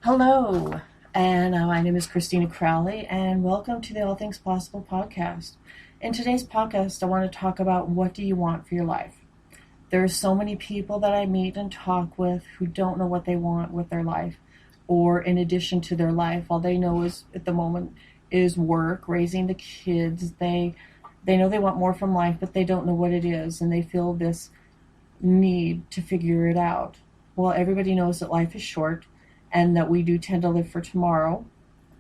Hello, and my name is Christina Crowley, and welcome to the All Things Possible podcast. In today's podcast, I want to talk about what do you want for your life. There are so many people that I meet and talk with who don't know what they want with their life, or in addition to their life, all they know is at the moment is work, raising the kids. They know they want more from life, but they don't know what it is, and they feel this need to figure it out. Well, everybody knows that life is short and that we do tend to live for tomorrow.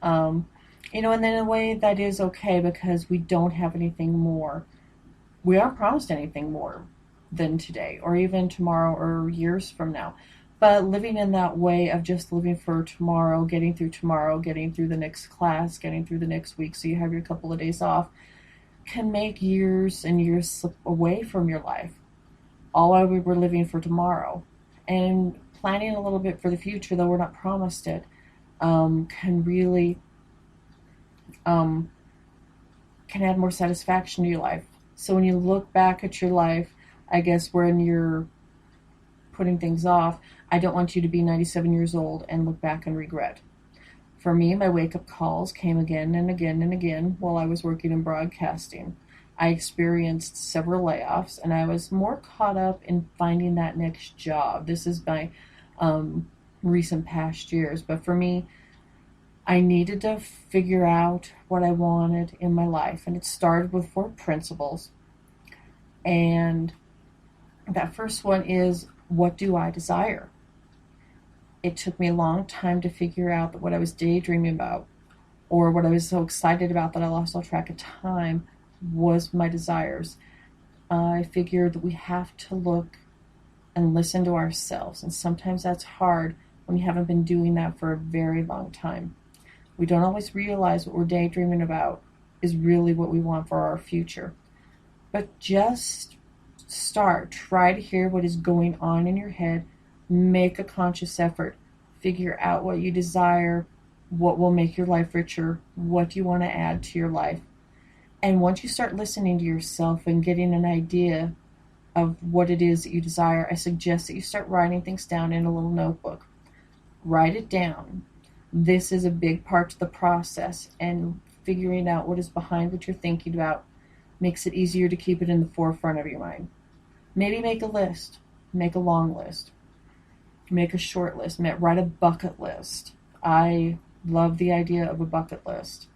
Um, and then in a way that is okay because we don't have anything more. We aren't promised anything more than today or even tomorrow or years from now. But living in that way of just living for tomorrow, getting through the next class, getting through the next week so you have your couple of days off, can make years and years slip away from your life all while we were living for tomorrow. And planning a little bit for the future, though we're not promised it, can really um, can add more satisfaction to your life. So when you look back at your life, I guess when you're putting things off, I don't want you to be 97 years old and look back and regret. For me, my wake-up calls came again and again and again while I was working in broadcasting. I experienced several layoffs, and I was more caught up in finding that next job. This is my recent past years, but for me, I needed to figure out what I wanted in my life, and it started with 4 principles. And that first one is, what do I desire? It took me a long time to figure out that what I was daydreaming about, or what I was so excited about that I lost all track of time, was my desires. I figured that we have to look and listen to ourselves, and sometimes that's hard when you haven't been doing that for a very long time. We don't always realize what we're daydreaming about is really what we want for our future. But just try to hear what is going on in your head, make a conscious effort, figure out what you desire, what will make your life richer, what you want to add to your life. And once you start listening to yourself and getting an idea of what it is that you desire, I suggest that you start writing things down in a little notebook. Write it down. This is a big part of the process, and figuring out what is behind what you're thinking about makes it easier to keep it in the forefront of your mind. Maybe make a list. Make a long list. Make a short list. Write a bucket list. I love the idea of a bucket list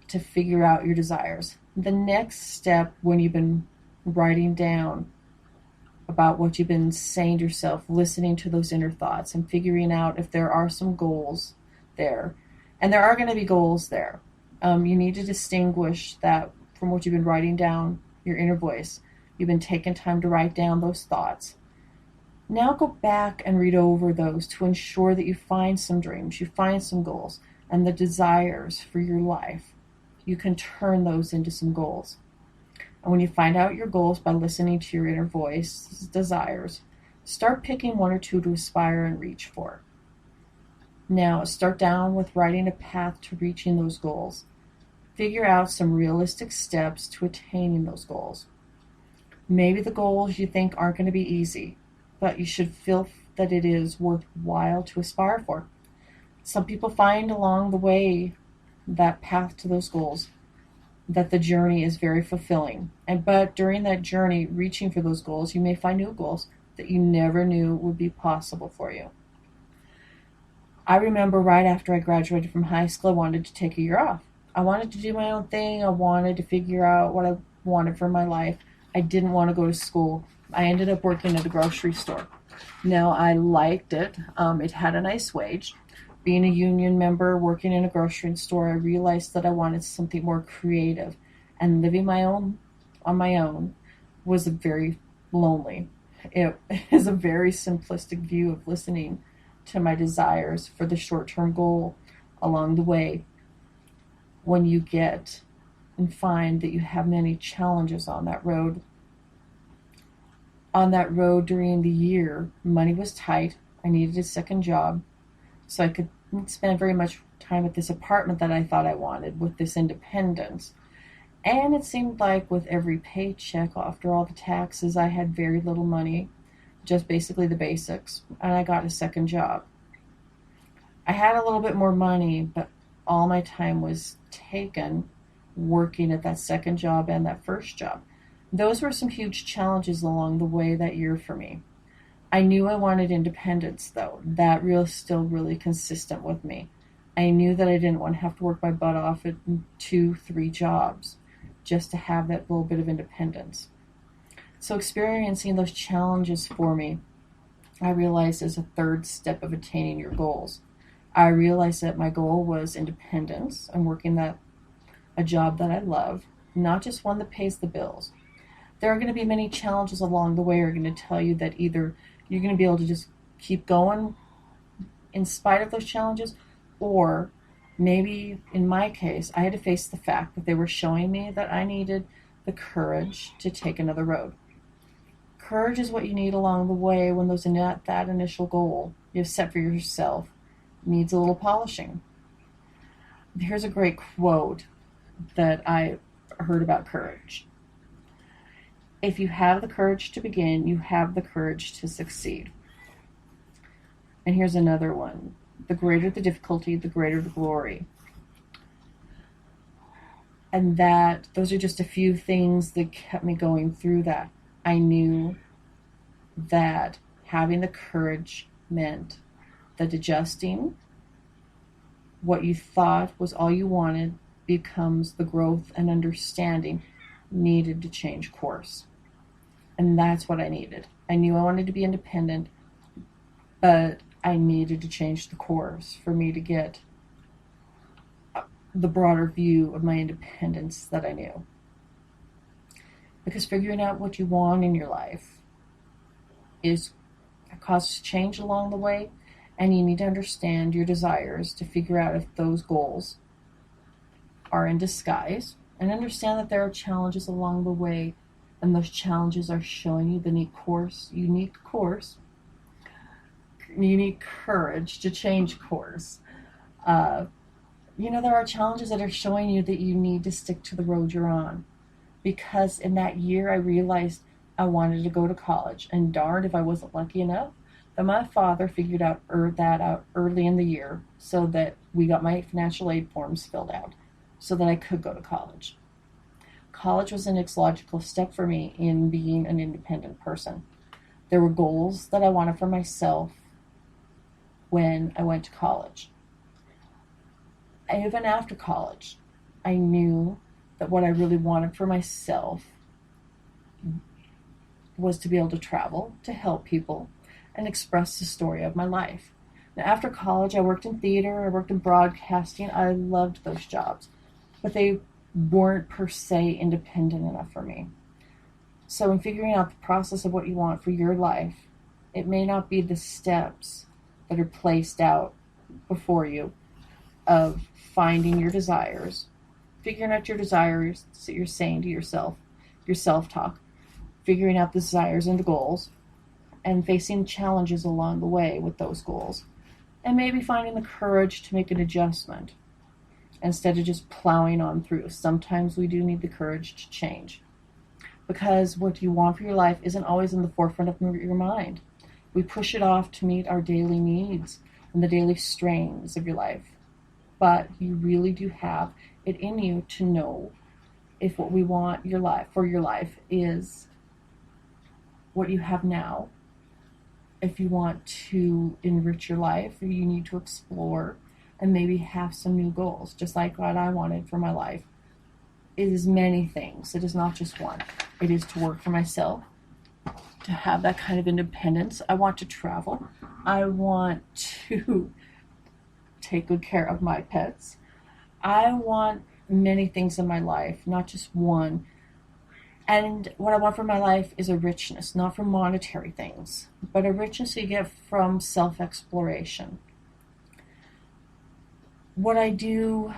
to figure out your desires. The next step, when you've been writing down about what you've been saying to yourself, listening to those inner thoughts and figuring out if there are some goals there. And there are going to be goals there. You need to distinguish that from what you've been writing down, your inner voice. You've been taking time to write down those thoughts. Now go back and read over those to ensure that you find some dreams, you find some goals, and the desires for your life. You can turn those into some goals. And when you find out your goals by listening to your inner voice, desires, start picking 1 or 2 to aspire and reach for. Now, start down with writing a path to reaching those goals. Figure out some realistic steps to attaining those goals. Maybe the goals you think aren't going to be easy, but you should feel that it is worthwhile to aspire for. Some people find along the way that path to those goals that the journey is very fulfilling. But during that journey, reaching for those goals, you may find new goals that you never knew would be possible for you. I remember right after I graduated from high school, I wanted to take a year off. I wanted to do my own thing. I wanted to figure out what I wanted for my life. I didn't want to go to school. I ended up working at a grocery store. Now, I liked it. It had a nice wage. Being a union member, working in a grocery store, I realized that I wanted something more creative. And living on my own was very lonely. It is a very simplistic view of listening to my desires for the short-term goal along the way. When you get and find that you have many challenges on that road. On that road during the year, money was tight. I needed a second job so I could spend very much time at this apartment that I thought I wanted with this independence. And it seemed like with every paycheck, after all the taxes, I had very little money, just basically the basics, and I got a second job. I had a little bit more money, but all my time was taken working at that second job and that first job. Those were some huge challenges along the way that year for me. I knew I wanted independence, though. That real still really consistent with me. I knew that I didn't want to have to work my butt off at two, three jobs just to have that little bit of independence. So experiencing those challenges for me, I realized is a third step of attaining your goals. I realized that my goal was independence and working that a job that I love, not just one that pays the bills. There are going to be many challenges along the way that are going to tell you that either you're going to be able to just keep going in spite of those challenges, or maybe in my case, I had to face the fact that they were showing me that I needed the courage to take another road. Courage is what you need along the way when that initial goal you've set for yourself needs a little polishing. Here's a great quote that I heard about courage. If you have the courage to begin, you have the courage to succeed. And here's another one. The greater the difficulty, the greater the glory. And those are just a few things that kept me going through that. I knew that having the courage meant that adjusting what you thought was all you wanted becomes the growth and understanding needed to change course. And that's what I needed. I knew I wanted to be independent, but I needed to change the course for me to get the broader view of my independence that I knew. Because figuring out what you want in your life causes change along the way, and you need to understand your desires to figure out if those goals are in disguise, and understand that there are challenges along the way, and those challenges are showing you the unique courage to change course. There are challenges that are showing you that you need to stick to the road you're on. Because in that year, I realized I wanted to go to college, and darned if I wasn't lucky enough that my father figured out early in the year, so that we got my financial aid forms filled out so that I could go to college. College was the next logical step for me in being an independent person. There were goals that I wanted for myself when I went to college. Even after college, I knew that what I really wanted for myself was to be able to travel, to help people, and express the story of my life. Now, after college, I worked in theater, I worked in broadcasting. I loved those jobs, but they weren't per se independent enough for me. So in figuring out the process of what you want for your life, it may not be the steps that are placed out before you of finding your desires, figuring out your desires that you're saying to yourself, your self-talk, figuring out the desires and the goals, and facing challenges along the way with those goals, and maybe finding the courage to make an adjustment instead of just plowing on through. Sometimes we do need the courage to change, because what you want for your life isn't always in the forefront of your mind. We push it off to meet our daily needs and the daily strains of your life. But you really do have it in you to know if what we want for your life is what you have now. If you want to enrich your life, you need to explore and maybe have some new goals, just like what I wanted for my life. It is many things. It is not just one. It is to work for myself, to have that kind of independence. I want to travel. I want to take good care of my pets. I want many things in my life, not just one. And what I want for my life is a richness, not from monetary things, but a richness you get from self-exploration. What I do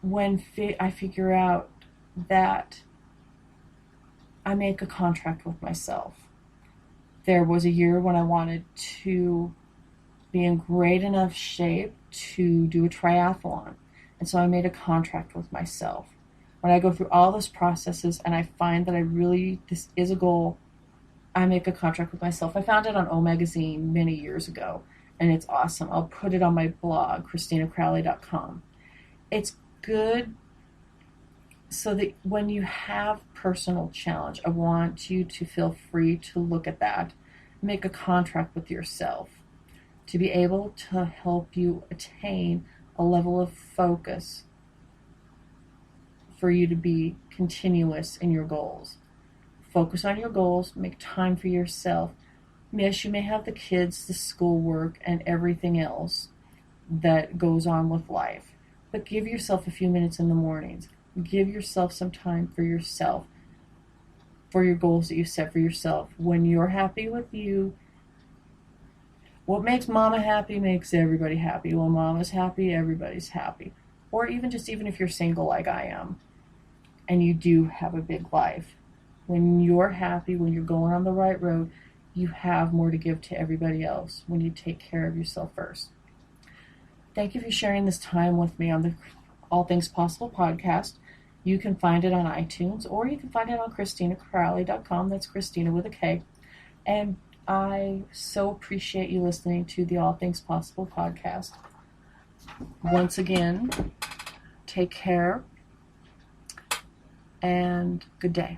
when I figure out that I make a contract with myself. There was a year when I wanted to be in great enough shape to do a triathlon. And so I made a contract with myself. When I go through all those processes and I find that this is a goal, I make a contract with myself. I found it on O Magazine many years ago. and it's awesome. I'll put it on my blog, ChristinaCrowley.com. It's good so that when you have personal challenge, I want you to feel free to look at that, make a contract with yourself to be able to help you attain a level of focus for you to be continuous in your goals. Focus on your goals, make time for yourself. Yes, you may have the kids, the schoolwork, and everything else that goes on with life, but give yourself a few minutes in the mornings. Give yourself some time for yourself, for your goals that you set for yourself. When you're happy with you, what makes mama happy makes everybody happy. When mama's happy, everybody's happy. Or even if you're single like I am, and you do have a big life, when you're happy, when you're going on the right road, you have more to give to everybody else when you take care of yourself first. Thank you for sharing this time with me on the All Things Possible podcast. You can find it on iTunes, or you can find it on ChristinaCrowley.com. That's Christina with a K. And I so appreciate you listening to the All Things Possible podcast. Once again, take care and good day.